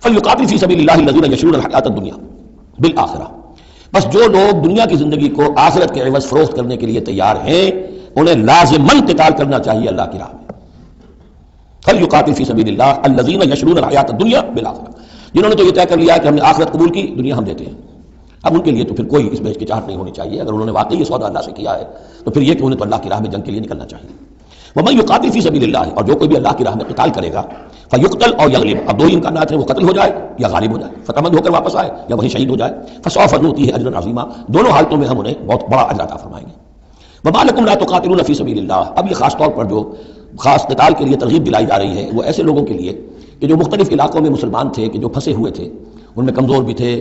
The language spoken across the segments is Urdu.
فلیقاتل فی سبیل اللہ الذین یشرون الحیاۃ الدنیا بالآخرہ، بس جو لوگ دنیا کی زندگی کو آخرت کے عوض فروخت کرنے کے لیے تیار ہیں انہیں لازماً قتال کرنا چاہیے اللہ کی راہ میں۔ فلیقاتل فی سبیل اللہ الذین یشرون الحیاۃ الدنیا بالآخرہ، جنہوں نے تو یہ طے کر لیا کہ ہم نے آخرت قبول کی، دنیا ہم دیتے ہیں، اب ان کے لیے تو پھر کوئی اس میں ہچکچاہٹ نہیں ہونی چاہیے۔ اگر انہوں نے واقعی یہ سودا اللہ سے کیا ہے تو پھر یہ کہ انہیں تو اللہ کی راہ میں جنگ کے لیے نکلنا چاہیے۔ ومن یقاتل فی سبیل اللہ، اور جو کوئی بھی اللہ کی راہ میں قتال کرے گا، فیقتل او یغلب، اب دو ہی امکانات ہیں، وہ قتل ہو جائے یا غالب ہو جائے، فتح مند ہو کر واپس آئے یا وہیں شہید ہو جائے، فسوف نؤتیہ اجرا عظیما، دونوں حالتوں میں ہم انہیں بہت بڑا اجر عطا فرمائیں گے۔ وما لکم لا تقاتلون فی سبیل اللہ، اب یہ خاص طور پر جو خاص قتال کے لیے ترغیب دلائی جا رہی ہے وہ ایسے لوگوں کے لیے کہ جو مختلف علاقوں میں مسلمان تھے، کہ جو پھنسے ہوئے تھے، ان میں کمزور بھی تھے،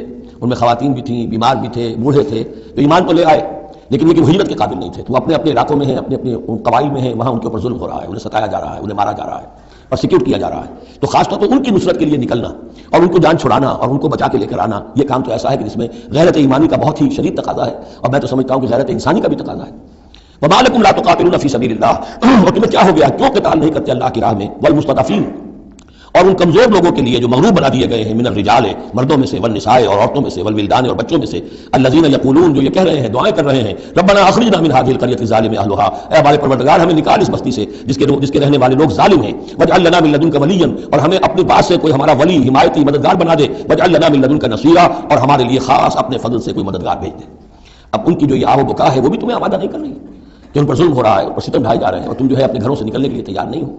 ان میں خواتین بھی تھیں، بیمار بھی تھے، بوڑھے تھے، تو ایمان تو لے آئے لیکن یہ کہ ہجرت کے قابل نہیں تھے، تو وہ اپنے اپنے علاقوں میں ہیں، اپنے اپنے قبائل میں ہیں، وہاں ان کے اوپر ظلم ہو رہا ہے، انہیں ستایا جا رہا ہے، انہیں مارا جا رہا ہے، پرسیکیوٹ کیا جا رہا ہے، تو خاص طور پر ان کی نصرت کے لیے نکلنا اور ان کو جان چھڑانا اور ان کو بچا کے لے کر آنا، یہ کام تو ایسا ہے کہ جس میں غیرت ایمانی کا بہت ہی شدید تقاضا ہے، اور میں تو سمجھتا ہوں کہ غیرت انسانی کا بھی تقاضا ہے۔ وما لکم لا تقاتلون فی سبیل اللہ، اور تمہیں کیا ہو گیا، کیوں قتال نہیں کرتے اللہ کی راہ میں، والمستضعفین، اور ان کمزور لوگوں کے لیے جو مغلوب بنا دیے گئے ہیں، من الرجال، مردوں میں سے، والنساء، اور عورتوں میں سے، والولدان، اور بچوں میں سے، الذین یقولون، جو یہ کہہ رہے ہیں، دعائیں کر رہے ہیں، ربنا اخرجنا من هذه القرية الظالم اهلها، اے ہمارے پروردگار ہمیں نکال اس بستی سے جس کے رہنے والے لوگ ظالم ہیں، واجعل لنا من لدنك وليا، اور ہمیں اپنے پاس سے کوئی ہمارا ولی، حمایتی، مددگار بنا دے، واجعل لنا من لدنك نصيرا، اور ہمارے لیے خاص اپنے فضل سے کوئی مددگار بھیج دے۔ اب ان کی جو یہ آہ و بکا ہے وہ بھی تمہیں آمادہ نہیں کر رہی کہ ان پر ظلم ہو رہا ہے، ان پر ستم ڈھائے جا رہے ہیں، اور تم جو ہے اپنے گھروں سے نکلنے کے لیے تیار نہیں ہو۔